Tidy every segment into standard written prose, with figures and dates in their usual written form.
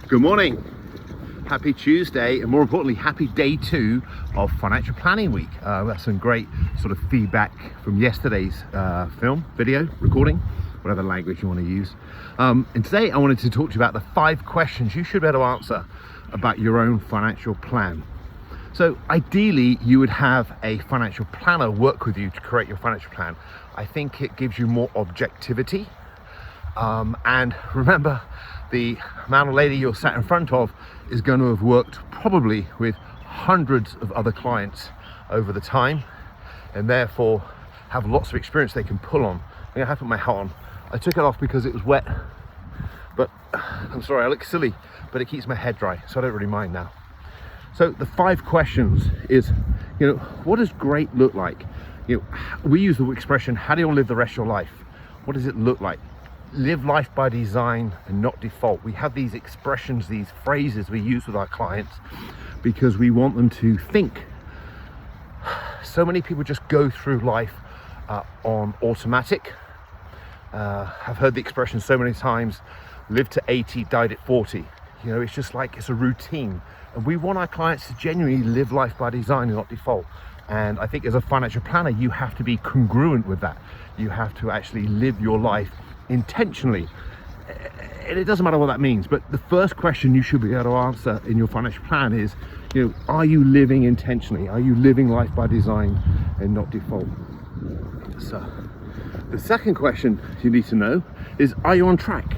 Good morning. Happy Tuesday, and more importantly, happy day 2 of financial planning week. That's some great sort of feedback from yesterday's video, recording, whatever language you want to use. And today I wanted to talk to you about the 5 questions you should be able to answer about your own financial plan. So ideally, you would have a financial planner work with you to create your financial plan. I think it gives you more objectivity. And remember, the man or lady you're sat in front of is going to have worked probably with hundreds of other clients over the time, and therefore have lots of experience they can pull on. I'm going to have to put my hat on. I took it off because it was wet, but I'm sorry, I look silly, but it keeps my head dry, so I don't really mind now. So the 5 questions is, what does great look like? We use the expression, how do you want to live the rest of your life? What does it look like? Live life by design and not default. We have these expressions, these phrases we use with our clients because we want them to think. So many people just go through life on automatic. I've heard the expression so many times, live to 80, died at 40. It's just like it's a routine. And we want our clients to genuinely live life by design and not default. And I think as a financial planner, you have to be congruent with that. You have to actually live your life intentionally. And it doesn't matter what that means, but the first question you should be able to answer in your financial plan is, are you living intentionally? Are you living life by design and not default? So the second question you need to know is, are you on track?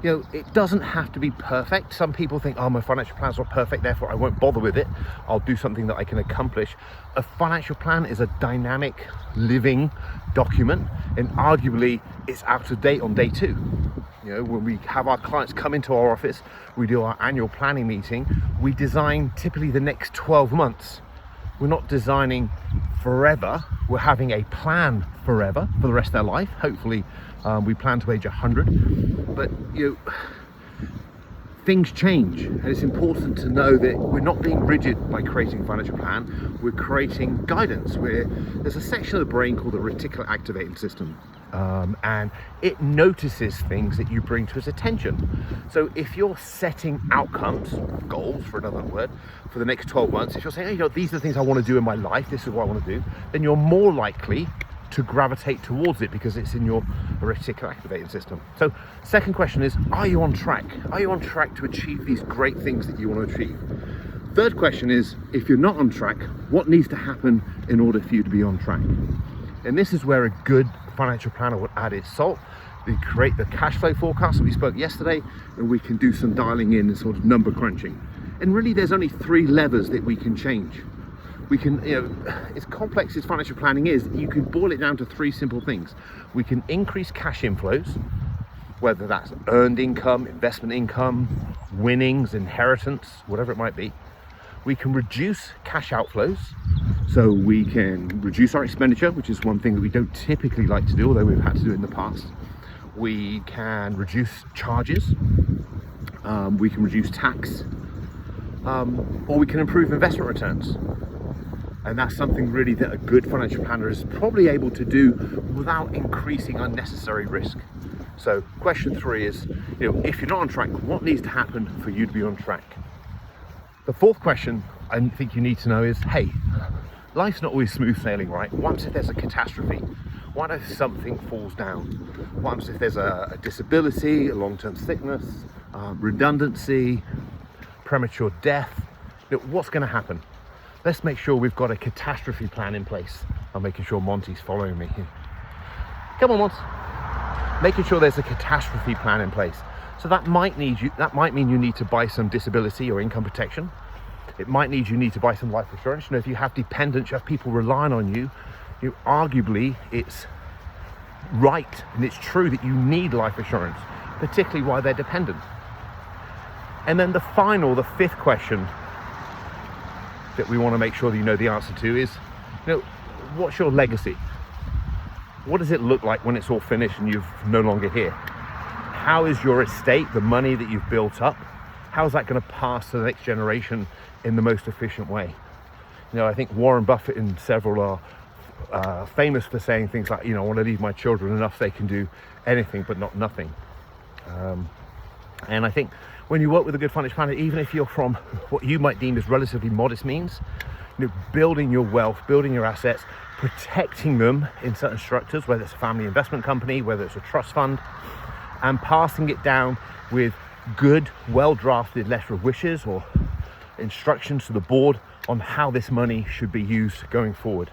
It doesn't have to be perfect. Some people think, my financial plan's not perfect, therefore I won't bother with it. I'll do something that I can accomplish. A financial plan is a dynamic, living document, and arguably it's out of date on day 2. When we have our clients come into our office, we do our annual planning meeting, we design typically the next 12 months. We're not designing forever. We're having a plan forever for the rest of their life. Hopefully, we plan to age 100. But things change, and it's important to know that we're not being rigid by creating a financial plan. We're creating guidance. There's a section of the brain called the reticular activating system, and it notices things that you bring to its attention. So if you're setting outcomes, goals for another word, for the next 12 months, if you're saying, these are the things I want to do in my life, this is what I want to do, then you're more likely to gravitate towards it because it's in your reticular activating system. So second question is, are you on track? Are you on track to achieve these great things that you want to achieve? Third question is, if you're not on track, what needs to happen in order for you to be on track? And this is where a good financial planner would add its salt. We create the cash flow forecast that we spoke yesterday, and we can do some dialing in and sort of number crunching. And really there's only 3 levers that we can change. We can, as complex as financial planning is, you can boil it down to 3 simple things. We can increase cash inflows, whether that's earned income, investment income, winnings, inheritance, whatever it might be. We can reduce cash outflows, so we can reduce our expenditure, which is one thing that we don't typically like to do, although we've had to do it in the past. We can reduce charges, we can reduce tax, or we can improve investment returns. And that's something really that a good financial planner is probably able to do without increasing unnecessary risk. So question 3 is, if you're not on track, what needs to happen for you to be on track? The 4th question I think you need to know is, hey, life's not always smooth sailing, right? What if there's a catastrophe? What if something falls down? What if there's a disability, a long-term sickness, redundancy, premature death? What's going to happen? Let's make sure we've got a catastrophe plan in place. I'm making sure Monty's following me here. Come on, Monty. Making sure there's a catastrophe plan in place. So that might mean you need to buy some disability or income protection. It might need you need to buy some life insurance. If you have dependents, you have people relying on you, arguably it's right and it's true that you need life insurance, particularly while they're dependent. And then the 5th question that we want to make sure that you know the answer to is, what's your legacy? What does it look like when it's all finished and you're no longer here? How is your estate, the money that you've built up, how is that going to pass to the next generation in the most efficient way? I think Warren Buffett and several are famous for saying things like, I want to leave my children enough they can do anything but not nothing. And I think when you work with a good financial planner, even if you're from what you might deem as relatively modest means, building your wealth, building your assets, protecting them in certain structures, whether it's a family investment company, whether it's a trust fund, and passing it down with good, well-drafted letter of wishes or instructions to the board on how this money should be used going forward.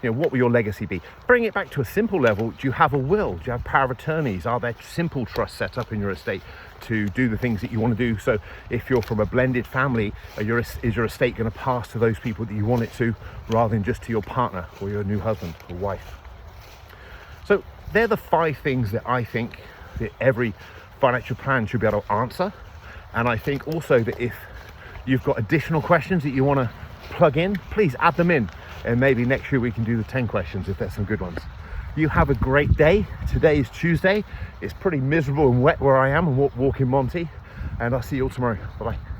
What will your legacy be? Bring it back to a simple level. Do you have a will? Do you have power of attorneys? Are there simple trusts set up in your estate to do the things that you want to do? So if you're from a blended family, is your estate going to pass to those people that you want it to, rather than just to your partner or your new husband or wife? So they're the 5 things that I think that every financial plan should be able to answer. And I think also that if you've got additional questions that you want to plug in, please add them in. And maybe next year we can do the 10 questions if there's some good ones. You have a great day. Today is Tuesday. It's pretty miserable and wet where I am and walking Monty. And I'll see you all tomorrow. Bye-bye.